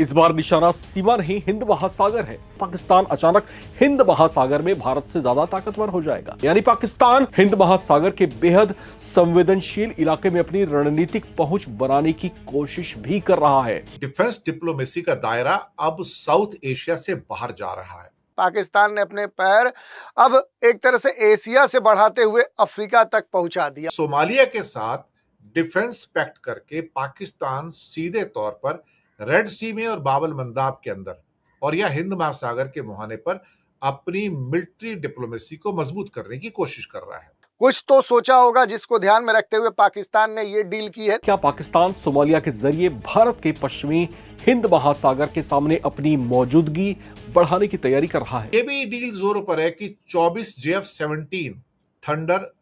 इस बार निशाना सीमा नहीं हिंद महासागर है। पाकिस्तान अचानक हिंद महासागर में भारत से ज्यादा ताकतवर हो जाएगा, यानी पाकिस्तान हिंद महासागर के बेहद संवेदनशील इलाके में अपनी रणनीतिक पहुंच बनाने की कोशिश भी कर रहा है। डिफेंस डिप्लोमेसी का दायरा अब साउथ एशिया से बाहर जा रहा है। पाकिस्तान ने अपने पैर अब एक तरह से एशिया से बढ़ाते हुए अफ्रीका तक पहुंचा दिया। सोमालिया के साथ डिफेंस पैक्ट करके पाकिस्तान सीधे तौर पर रेड सी में और बाब अल मंदाब के अंदर और या हिंद महासागर के मुहाने पर अपनी मिलिट्री डिप्लोमेसी को मजबूत करने की कोशिश कर रहा है। कुछ तो सोचा होगा जिसको ध्यान में रखते हुए पाकिस्तान ने ये डील की है। क्या पाकिस्तान सोमालिया के जरिए भारत के पश्चिमी हिंद महासागर के सामने अपनी मौजूदगी बढ़ाने की तैयारी कर रहा है? ये भी डील जोरों पर है कि 24 JF-17 थंडर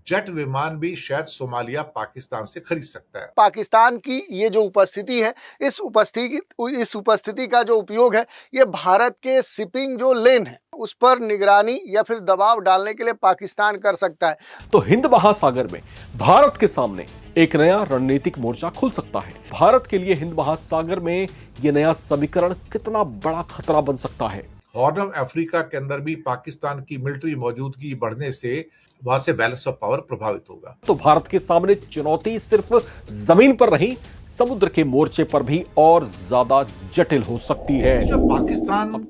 जेट विमान भी शायद सोमालिया पाकिस्तान से खरीद सकता है। पाकिस्तान की ये जो उपस्थिति है, इस उपस्थिति का जो उपयोग है, ये भारत के शिपिंग जो लेन है उस पर निगरानी या फिर दबाव डालने के लिए पाकिस्तान कर सकता है। तो हिंद महासागर में भारत के सामने एक नया रणनीतिक मोर्चा खुल सकता है। भारत के लिए हिंद महासागर में यह नया समीकरण कितना बड़ा खतरा बन सकता है? हॉर्न ऑफ अफ्रीका के अंदर भी पाकिस्तान की मिलिट्री मौजूदगी बढ़ने से वहां से बैलेंस ऑफ पावर प्रभावित होगा। तो भारत के सामने चुनौती सिर्फ जमीन पर नहीं, समुद्र के मोर्चे पर भी और ज्यादा जटिल हो सकती है। पाकिस्तान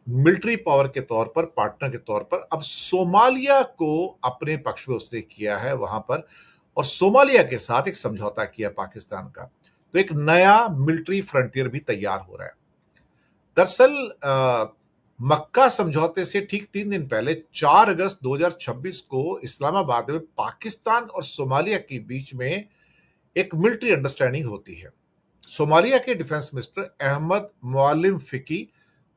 मिलिट्री पावर के तौर पर, पार्टनर के तौर पर अब सोमालिया को अपने पक्ष में उसने किया है वहां पर, और सोमालिया के साथ एक समझौता किया पाकिस्तान का, तो एक नया मिलिट्री फ्रंटियर भी तैयार हो रहा है। दरअसल मक्का समझौते से ठीक 3 दिन पहले 4 अगस्त 2026 को इस्लामाबाद में पाकिस्तान और सोमालिया के बीच में एक मिलिट्री अंडरस्टैंडिंग होती है। सोमालिया के डिफेंस मिनिस्टर अहमद मुअल्लिम फिकी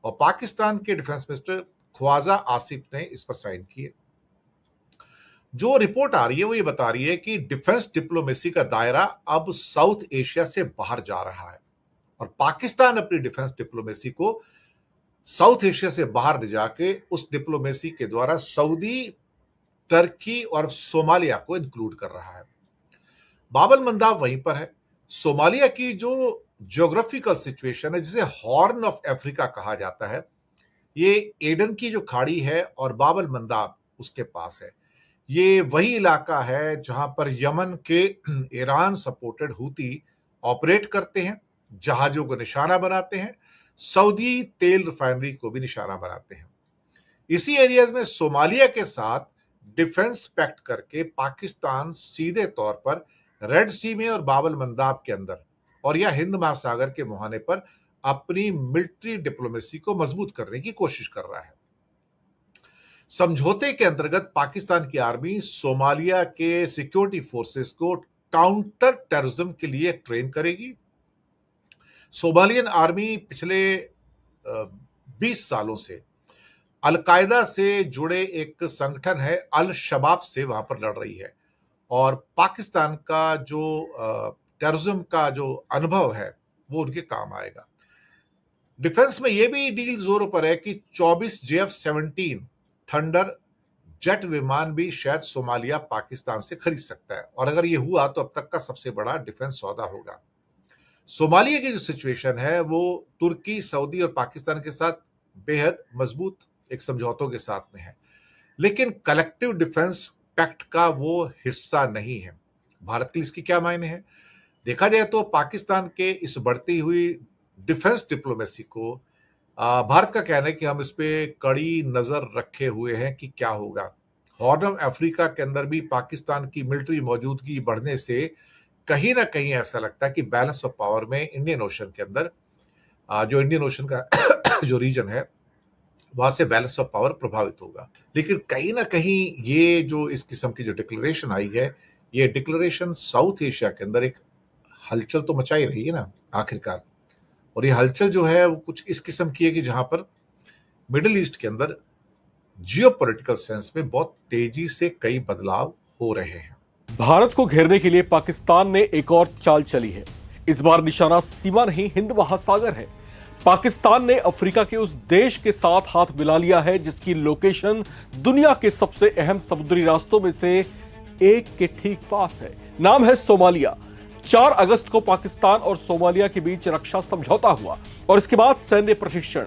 और पाकिस्तान के डिफेंस मिनिस्टर ख्वाजा आसिफ ने इस पर साइन किए। जो रिपोर्ट आ रही है वो ये बता रही है कि डिफेंस डिप्लोमेसी का दायरा अब साउथ एशिया से बाहर जा रहा है और पाकिस्तान अपनी डिफेंस डिप्लोमेसी को साउथ एशिया से बाहर ले जाके उस डिप्लोमेसी के द्वारा सऊदी, तुर्की और सोमालिया को इंक्लूड कर रहा है। बाब अल मंदाब वहीं पर है। सोमालिया की जो ज्योग्राफिकल सिचुएशन है, जिसे हॉर्न ऑफ अफ्रीका कहा जाता है, ये एडन की जो खाड़ी है और बाब अल मंदाब उसके पास है। ये वही इलाका है जहां पर यमन के ईरान सपोर्टेड हूती ऑपरेट करते हैं, जहाजों को निशाना बनाते हैं, सऊदी तेल रिफाइनरी को भी निशाना बनाते हैं। इसी एरियाज में सोमालिया के साथ डिफेंस पैक्ट करके पाकिस्तान सीधे तौर पर रेड सी में और बाब अल मंदाब के अंदर और या हिंद महासागर के मुहाने पर अपनी मिलिट्री डिप्लोमेसी को मजबूत करने की कोशिश कर रहा है। समझौते के अंतर्गत पाकिस्तान की आर्मी सोमालिया के सिक्योरिटी फोर्सेस को काउंटर टेररिज्म के लिए ट्रेन करेगी। सोमालियन आर्मी पिछले 20 सालों से अलकायदा से जुड़े एक संगठन है अल शबाब से वहां पर लड़ रही है और पाकिस्तान का जो टेररिज्म का जो अनुभव है वो उनके काम आएगा। डिफेंस में यह भी डील जोरों पर है कि 24 JF-17 थंडर जेट विमान भी शायद सोमालिया पाकिस्तान से खरीद सकता है और अगर यह हुआ तो अब तक का सबसे बड़ा डिफेंस सौदा होगा। सोमालिया की जो सिचुएशन है वो तुर्की, सऊदी और पाकिस्तान के साथ बेहद मजबूत एक समझौतों के साथ में है, लेकिन कलेक्टिव डिफेंस पैक्ट का वो हिस्सा नहीं है। भारत के लिए इसकी क्या मायने हैं? देखा जाए तो पाकिस्तान के इस बढ़ती हुई डिफेंस डिप्लोमेसी को भारत का कहना है कि हम इस पे कड़ी नजर रखे हुए हैं कि क्या होगा। हॉर्न ऑफ अफ्रीका के अंदर भी पाकिस्तान की मिलिट्री मौजूदगी बढ़ने से कहीं ना कहीं ऐसा लगता है कि बैलेंस ऑफ पावर में इंडियन ओशन के अंदर जो इंडियन ओशन का जो रीजन है वहां से बैलेंस ऑफ पावर प्रभावित होगा। लेकिन कहीं ना कहीं ये जो इस किस्म की जो डिक्लेरेशन आई है, ये डिक्लेरेशन साउथ एशिया के अंदर एक हलचल तो मचाई रही है ना आखिरकार, और ये हलचल जो है वो कुछ इस किस्म की है कि जहां पर मिडिल ईस्ट के अंदर जियोपॉलिटिकल सेंस में बहुत तेजी से कई बदलाव हो रहे हैं। भारत को घेरने के लिए पाकिस्तान ने एक और चाल चली है। इस बार निशाना सीमा नहीं हिंद महासागर है। पाकिस्तान ने अफ्रीका के उस देश के साथ हाथ मिला लिया है जिसकी लोकेशन दुनिया के सबसे अहम समुद्री रास्तों में से एक के ठीक पास है। नाम है सोमालिया। 4 अगस्त को पाकिस्तान और सोमालिया के बीच रक्षा समझौता हुआ और इसके बाद सैन्य प्रशिक्षण,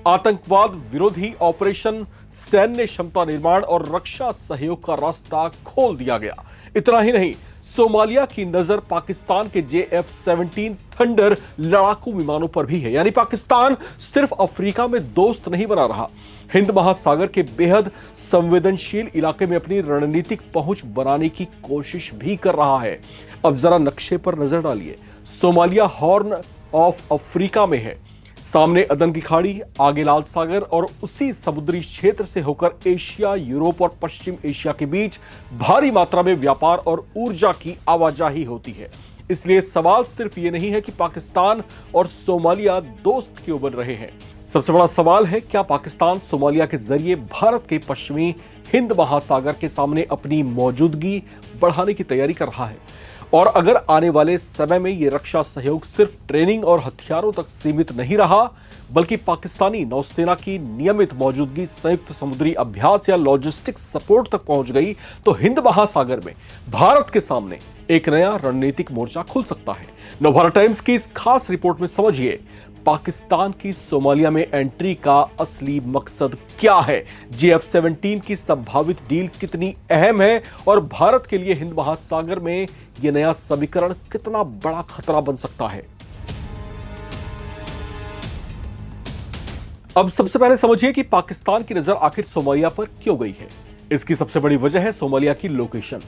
आतंकवाद विरोधी ऑपरेशन, सैन्य क्षमता निर्माण और रक्षा सहयोग का रास्ता खोल दिया गया। इतना ही नहीं, सोमालिया की नजर पाकिस्तान के JF-17 थंडर लड़ाकू विमानों पर भी है। यानी पाकिस्तान सिर्फ अफ्रीका में दोस्त नहीं बना रहा, हिंद महासागर के बेहद संवेदनशील इलाके में अपनी रणनीतिक पहुंच बनाने की कोशिश भी कर रहा है। अब जरा नक्शे पर नजर डालिए। सोमालिया हॉर्न ऑफ अफ्रीका में है, सामने अदन की खाड़ी, आगे लाल सागर और उसी समुद्री क्षेत्र से होकर एशिया, यूरोप और पश्चिम एशिया के बीच भारी मात्रा में व्यापार और ऊर्जा की आवाजाही होती है। इसलिए सवाल सिर्फ ये नहीं है कि पाकिस्तान और सोमालिया दोस्त क्यों बन रहे हैं। सबसे बड़ा सवाल है, क्या पाकिस्तान सोमालिया के जरिए भारत के पश्चिमी हिंद महासागर के सामने अपनी मौजूदगी बढ़ाने की तैयारी कर रहा है? और अगर आने वाले समय में यह रक्षा सहयोग सिर्फ ट्रेनिंग और हथियारों तक सीमित नहीं रहा, बल्कि पाकिस्तानी नौसेना की नियमित मौजूदगी, संयुक्त समुद्री अभ्यास या लॉजिस्टिक सपोर्ट तक पहुंच गई, तो हिंद महासागर में भारत के सामने एक नया रणनीतिक मोर्चा खुल सकता है। नवभारत टाइम्स की इस खास रिपोर्ट में समझिए पाकिस्तान की सोमालिया में एंट्री का असली मकसद क्या है, JF-17 की संभावित डील कितनी अहम है और भारत के लिए हिंद महासागर में यह नया समीकरण कितना बड़ा खतरा बन सकता है। अब सबसे पहले समझिए कि पाकिस्तान की नजर आखिर सोमालिया पर क्यों गई है। इसकी सबसे बड़ी वजह है सोमालिया की लोकेशन।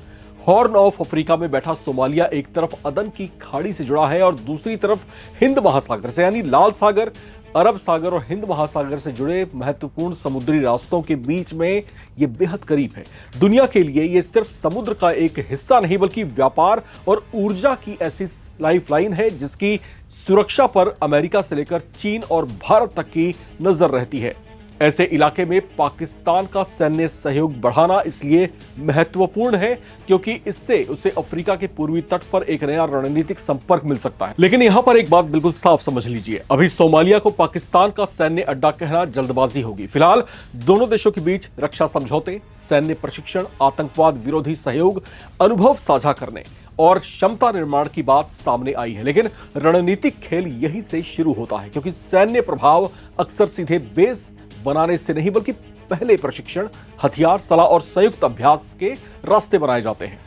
हॉर्न ऑफ अफ्रीका में बैठा सोमालिया एक तरफ अदन की खाड़ी से जुड़ा है और दूसरी तरफ हिंद महासागर से, यानी लाल सागर, अरब सागर और हिंद महासागर से जुड़े महत्वपूर्ण समुद्री रास्तों के बीच में यह बेहद करीब है। दुनिया के लिए यह सिर्फ समुद्र का एक हिस्सा नहीं, बल्कि व्यापार और ऊर्जा की ऐसी लाइफलाइन है जिसकी सुरक्षा पर अमेरिका से लेकर चीन और भारत तक की नजर रहती है। ऐसे इलाके में पाकिस्तान का सैन्य सहयोग बढ़ाना इसलिए महत्वपूर्ण है क्योंकि इससे उसे अफ्रीका के पूर्वी तट पर एक नया रणनीतिक संपर्क मिल सकता है। लेकिन यहां पर एक बात बिल्कुल साफ समझ लीजिए, अभी सोमालिया को पाकिस्तान का सैन्य अड्डा कहना जल्दबाजी होगी। फिलहाल दोनों देशों के बीच रक्षा समझौते, सैन्य प्रशिक्षण, आतंकवाद विरोधी सहयोग, अनुभव साझा करने और क्षमता निर्माण की बात सामने आई है। लेकिन रणनीतिक खेल यहीं से शुरू होता है, क्योंकि सैन्य प्रभाव अक्सर सीधे बेस बनाने से नहीं, बल्कि पहले प्रशिक्षण, हथियार, सलाह और संयुक्त अभ्यास के रास्ते बनाए जाते हैं।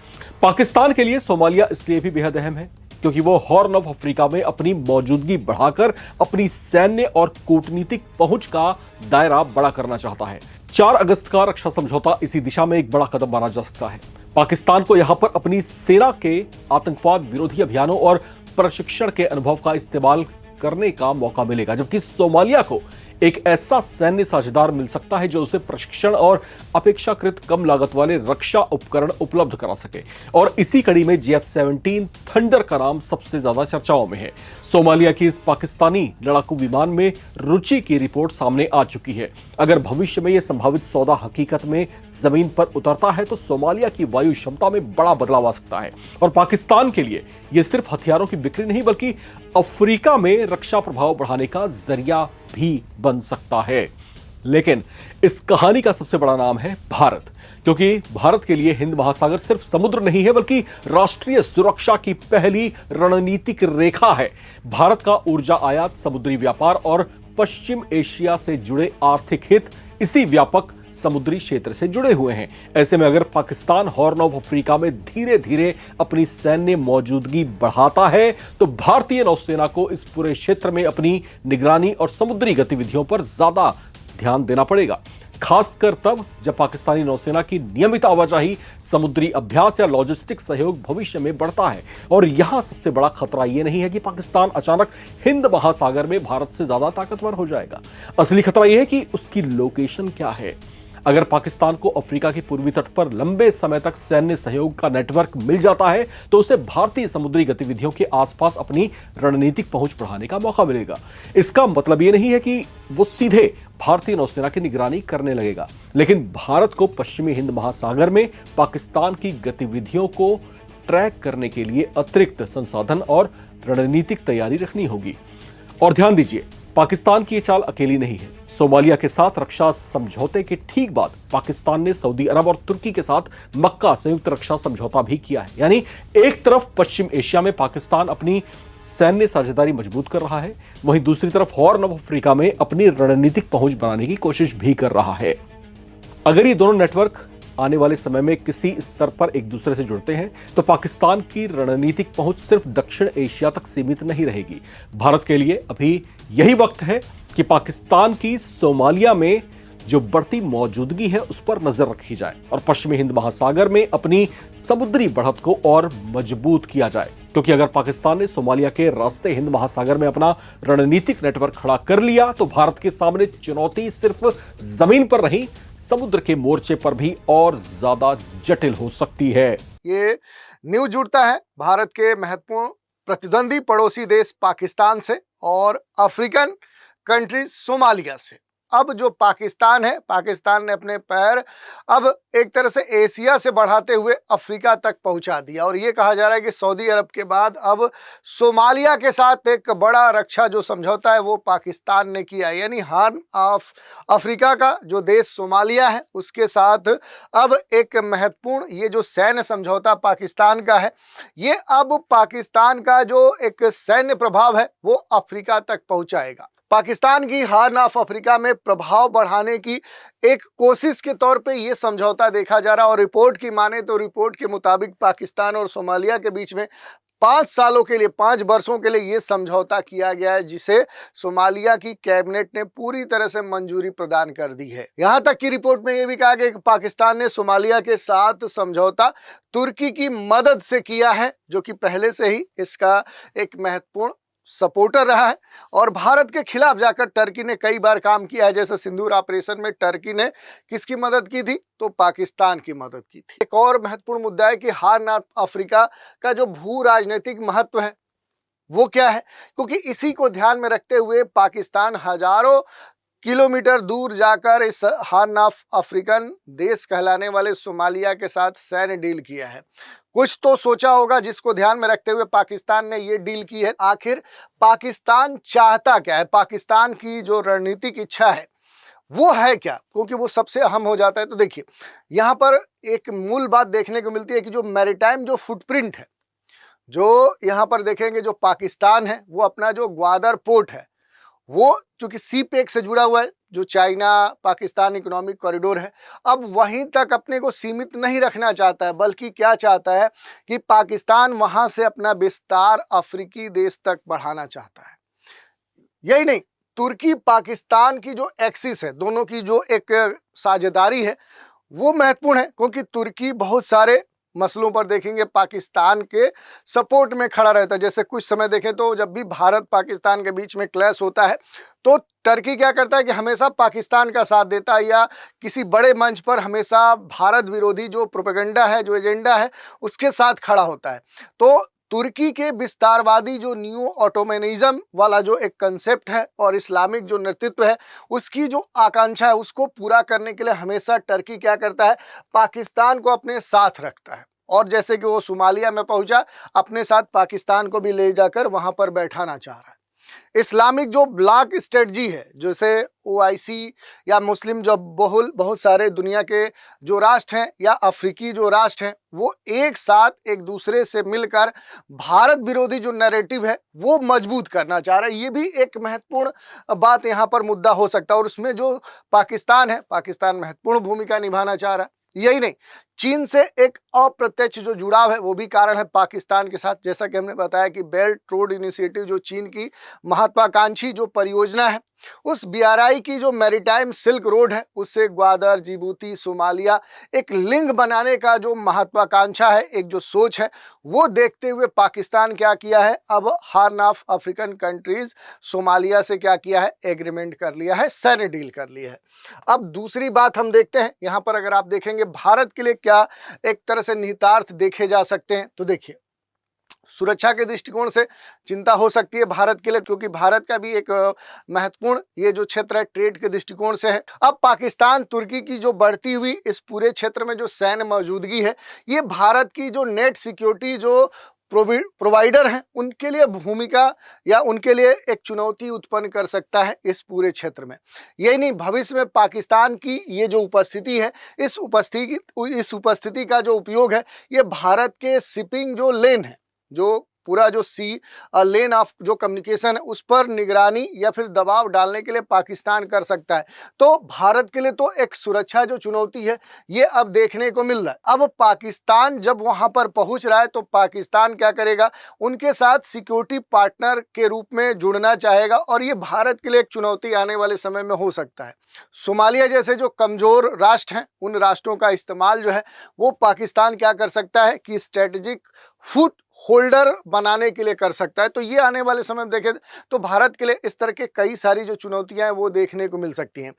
पाकिस्तान के लिए सोमालिया इसलिए भी बेहद अहम है क्योंकि वो हॉर्न ऑफ अफ्रीका में अपनी मौजूदगी बढ़ाकर अपनी सैन्य और कूटनीतिक पहुंच का दायरा बड़ा करना चाहता है। 4 अगस्त का रक्षा समझौता इसी दिशा में एक बड़ा कदम माना जा सकता है। पाकिस्तान को यहां पर अपनी सेना के आतंकवाद विरोधी अभियानों और प्रशिक्षण के अनुभव का इस्तेमाल करने का मौका मिलेगा, जबकि सोमालिया को एक ऐसा सैन्य साझेदार मिल सकता है जो उसे प्रशिक्षण और अपेक्षाकृत कम लागत वाले रक्षा उपकरण उपलब्ध करा सके। और इसी कड़ी में JF-17 थंडर का नाम सबसे ज्यादा चर्चाओं में है। सोमालिया की इस पाकिस्तानी लड़ाकू विमान में रुचि की रिपोर्ट सामने आ चुकी है। अगर भविष्य में यह संभावित सौदा हकीकत में जमीन पर उतरता है तो सोमालिया की वायु क्षमता में बड़ा बदलाव आ सकता है और पाकिस्तान के लिए यह सिर्फ हथियारों की बिक्री नहीं, बल्कि अफ्रीका में रक्षा प्रभाव बढ़ाने का जरिया भी बन सकता है। लेकिन इस कहानी का सबसे बड़ा नाम है भारत, क्योंकि भारत के लिए हिंद महासागर सिर्फ समुद्र नहीं है, बल्कि राष्ट्रीय सुरक्षा की पहली रणनीतिक रेखा है। भारत का ऊर्जा आयात, समुद्री व्यापार और पश्चिम एशिया से जुड़े आर्थिक हित इसी व्यापक समुद्री क्षेत्र से जुड़े हुए हैं। ऐसे में अगर पाकिस्तान हॉर्न ऑफ अफ्रीका में धीरे धीरे अपनी सैन्य मौजूदगी बढ़ाता है तो भारतीय नौसेना को इस पूरे क्षेत्र में अपनी निगरानी और समुद्री गतिविधियों पर ज्यादा ध्यान देना पड़ेगा, खासकर तब जब पाकिस्तानी नौसेना की नियमित आवाजाही, समुद्री अभ्यास या लॉजिस्टिक सहयोग भविष्य में बढ़ता है। और यहां सबसे बड़ा खतरा यह नहीं है कि पाकिस्तान अचानक हिंद महासागर में भारत से ज्यादा ताकतवर हो जाएगा। असली खतरा यह है कि उसकी लोकेशन क्या है। अगर पाकिस्तान को अफ्रीका के पूर्वी तट पर लंबे समय तक सैन्य सहयोग का नेटवर्क मिल जाता है तो उसे भारतीय समुद्री गतिविधियों के आसपास अपनी रणनीतिक पहुंच बढ़ाने का मौका मिलेगा। इसका मतलब यह नहीं है कि वो सीधे भारतीय नौसेना की निगरानी करने लगेगा, लेकिन भारत को पश्चिमी हिंद महासागर में पाकिस्तान की गतिविधियों को ट्रैक करने के लिए अतिरिक्त संसाधन और रणनीतिक तैयारी रखनी होगी। और ध्यान दीजिए, पाकिस्तान की यह चाल अकेली नहीं है। सोमालिया के साथ रक्षा समझौते के ठीक बाद पाकिस्तान ने सऊदी अरब और तुर्की के साथ मक्का संयुक्त रक्षा समझौता भी किया है। यानी एक तरफ पश्चिम एशिया में पाकिस्तान अपनी सैन्य साझेदारी मजबूत कर रहा है, वहीं दूसरी तरफ हॉर्न ऑफ अफ्रीका में अपनी रणनीतिक पहुंच बनाने की कोशिश भी कर रहा है। अगर ये दोनों नेटवर्क आने वाले समय में किसी स्तर पर एक दूसरे से जुड़ते हैं तो पाकिस्तान की रणनीतिक पहुंच सिर्फ दक्षिण एशिया तक सीमित नहीं रहेगी। भारत के लिए अभी यही वक्त है कि पाकिस्तान की सोमालिया में जो बढ़ती मौजूदगी है उस पर नजर रखी जाए और पश्चिमी हिंद महासागर में अपनी समुद्री बढ़त को और मजबूत किया जाए, क्योंकि अगर पाकिस्तान ने सोमालिया के रास्ते हिंद महासागर में अपना रणनीतिक नेटवर्क खड़ा कर लिया तो भारत के सामने चुनौती सिर्फ जमीन पर नहीं, समुद्र के मोर्चे पर भी और ज्यादा जटिल हो सकती है। ये न्यूज जुड़ता है भारत के महत्वपूर्ण प्रतिद्वंदी पड़ोसी देश पाकिस्तान से और अफ्रीकन कंट्री सोमालिया से। अब जो पाकिस्तान है, पाकिस्तान ने अपने पैर अब एक तरह से एशिया से बढ़ाते हुए अफ्रीका तक पहुंचा दिया और ये कहा जा रहा है कि सऊदी अरब के बाद अब सोमालिया के साथ एक बड़ा रक्षा जो समझौता है वो पाकिस्तान ने किया। यानी हॉर्न ऑफ अफ्रीका का जो देश सोमालिया है उसके साथ अब एक महत्वपूर्ण ये जो सैन्य समझौता पाकिस्तान का है, ये अब पाकिस्तान का जो एक सैन्य प्रभाव है वो अफ्रीका तक पहुंचाएगा। पाकिस्तान की हॉर्न ऑफ अफ्रीका में प्रभाव बढ़ाने की एक कोशिश के तौर पे ये समझौता देखा जा रहा है और रिपोर्ट की माने तो रिपोर्ट के मुताबिक पाकिस्तान और सोमालिया के बीच में 5 सालों के लिए 5 वर्षों के लिए ये समझौता किया गया है, जिसे सोमालिया की कैबिनेट ने पूरी तरह से मंजूरी प्रदान कर दी है। यहां तक की रिपोर्ट में यह भी कहा गया कि पाकिस्तान ने सोमालिया के साथ समझौता तुर्की की मदद से किया है, जो कि पहले से ही इसका एक महत्वपूर्ण सपोर्टर रहा है और भारत के खिलाफ जाकर टर्की ने कई बार काम किया है। जैसे सिंदूर ऑपरेशन में टर्की ने किसकी मदद की थी, तो पाकिस्तान की मदद की थी। एक और महत्वपूर्ण मुद्दा है कि हॉर्न ऑफ अफ्रीका का जो भू राजनीतिक महत्व है वो क्या है, क्योंकि इसी को ध्यान में रखते हुए पाकिस्तान हजारों किलोमीटर दूर जाकर इस हॉर्न ऑफ अफ्रीकन देश कहलाने वाले सोमालिया के साथ सैन्य डील किया है। कुछ तो सोचा होगा जिसको ध्यान में रखते हुए पाकिस्तान ने ये डील की है। आखिर पाकिस्तान चाहता क्या है, पाकिस्तान की जो रणनीतिक इच्छा है वो है क्या, क्योंकि वो सबसे अहम हो जाता है। तो देखिए यहाँ पर एक मूल बात देखने को मिलती है कि जो मैरीटाइम जो फुटप्रिंट है, जो यहाँ पर देखेंगे जो पाकिस्तान है वो अपना जो ग्वादर पोर्ट है वो चूंकि सी पैक से जुड़ा हुआ है, जो चाइना पाकिस्तान इकोनॉमिक कॉरिडोर है, अब वहीं तक अपने को सीमित नहीं रखना चाहता है, बल्कि क्या चाहता है कि पाकिस्तान वहां से अपना विस्तार अफ्रीकी देश तक बढ़ाना चाहता है। यही नहीं, तुर्की पाकिस्तान की जो एक्सिस है, दोनों की जो एक साझेदारी है वो महत्वपूर्ण है, क्योंकि तुर्की बहुत सारे मसलों पर देखेंगे पाकिस्तान के सपोर्ट में खड़ा रहता है। जैसे कुछ समय देखें तो जब भी भारत पाकिस्तान के बीच में क्लैश होता है तो टर्की क्या करता है कि हमेशा पाकिस्तान का साथ देता है, या किसी बड़े मंच पर हमेशा भारत विरोधी जो प्रोपेगेंडा है, जो एजेंडा है, उसके साथ खड़ा होता है। तो तुर्की के विस्तारवादी जो न्यू ऑटोमेनिज्म वाला जो एक कंसेप्ट है और इस्लामिक जो नेतृत्व है उसकी जो आकांक्षा है उसको पूरा करने के लिए हमेशा टर्की क्या करता है, पाकिस्तान को अपने साथ रखता है। और जैसे कि वो सोमालिया में पहुंचा, अपने साथ पाकिस्तान को भी ले जाकर वहां पर बैठाना चाह रहा है। इस्लामिक जो ब्लॉक स्ट्रेटजी है, जैसे ओआईसी या मुस्लिम जो बहुत सारे दुनिया के जो राष्ट्र हैं या अफ्रीकी जो राष्ट्र हैं, वो एक साथ एक दूसरे से मिलकर भारत विरोधी जो नैरेटिव है वो मजबूत करना चाह रहा है। ये भी एक महत्वपूर्ण बात यहाँ पर मुद्दा हो सकता है और उसमें जो पाकिस्तान है, पाकिस्तान महत्वपूर्ण भूमिका निभाना चाह रहा है। यही नहीं, चीन से एक अप्रत्यक्ष जो जुड़ाव है वो भी कारण है पाकिस्तान के साथ। जैसा कि हमने बताया कि बेल्ट रोड इनिशिएटिव जो चीन की महत्वाकांक्षी जो परियोजना है, उस बीआरआई की जो मैरीटाइम सिल्क रोड है उससे ग्वादर, जिबूती, सोमालिया एक लिंक बनाने का जो महत्वाकांक्षा है, एक जो सोच है, वो देखते हुए पाकिस्तान क्या किया है, अब horn of African countries Somalia से क्या किया है, एग्रीमेंट कर लिया है, सैन्य डील कर लिया है। अब दूसरी बात हम देखते हैं यहाँ पर, अगर आप देखेंगे भारत के लिए क्या एक तरह से निहितार्थ देखे जा सकते हैं, तो देखिए सुरक्षा के दृष्टिकोण से चिंता हो सकती है भारत के लिए, क्योंकि भारत का भी एक महत्वपूर्ण ये जो क्षेत्र है ट्रेड के दृष्टिकोण से है। अब पाकिस्तान तुर्की की जो बढ़ती हुई इस पूरे क्षेत्र में जो सैन्य मौजूदगी है, ये भारत की जो नेट सिक्योरिटी जो प्रोवाइडर हैं उनके लिए भूमिका या उनके लिए एक चुनौती उत्पन्न कर सकता है इस पूरे क्षेत्र में। यही नहीं, भविष्य में पाकिस्तान की ये जो उपस्थिति है, इस उपस्थिति का जो उपयोग है ये भारत के शिपिंग जो लेन है, जो पूरा जो सी लेन ऑफ जो कम्युनिकेशन है उस पर निगरानी या फिर दबाव डालने के लिए पाकिस्तान कर सकता है। तो भारत के लिए तो एक सुरक्षा जो चुनौती है ये अब देखने को मिल रहा है। अब पाकिस्तान जब वहां पर पहुंच रहा है तो पाकिस्तान क्या करेगा, उनके साथ सिक्योरिटी पार्टनर के रूप में जुड़ना चाहेगा और ये भारत के लिए एक चुनौती आने वाले समय में हो सकता है। सोमालिया जैसे जो कमजोर राष्ट्र हैं उन राष्ट्रों का इस्तेमाल जो है वो पाकिस्तान क्या कर सकता है कि स्ट्रेटेजिक फुट होल्डर बनाने के लिए कर सकता है। तो ये आने वाले समय में देखें तो भारत के लिए इस तरह के कई सारी जो चुनौतियां हैं वो देखने को मिल सकती हैं।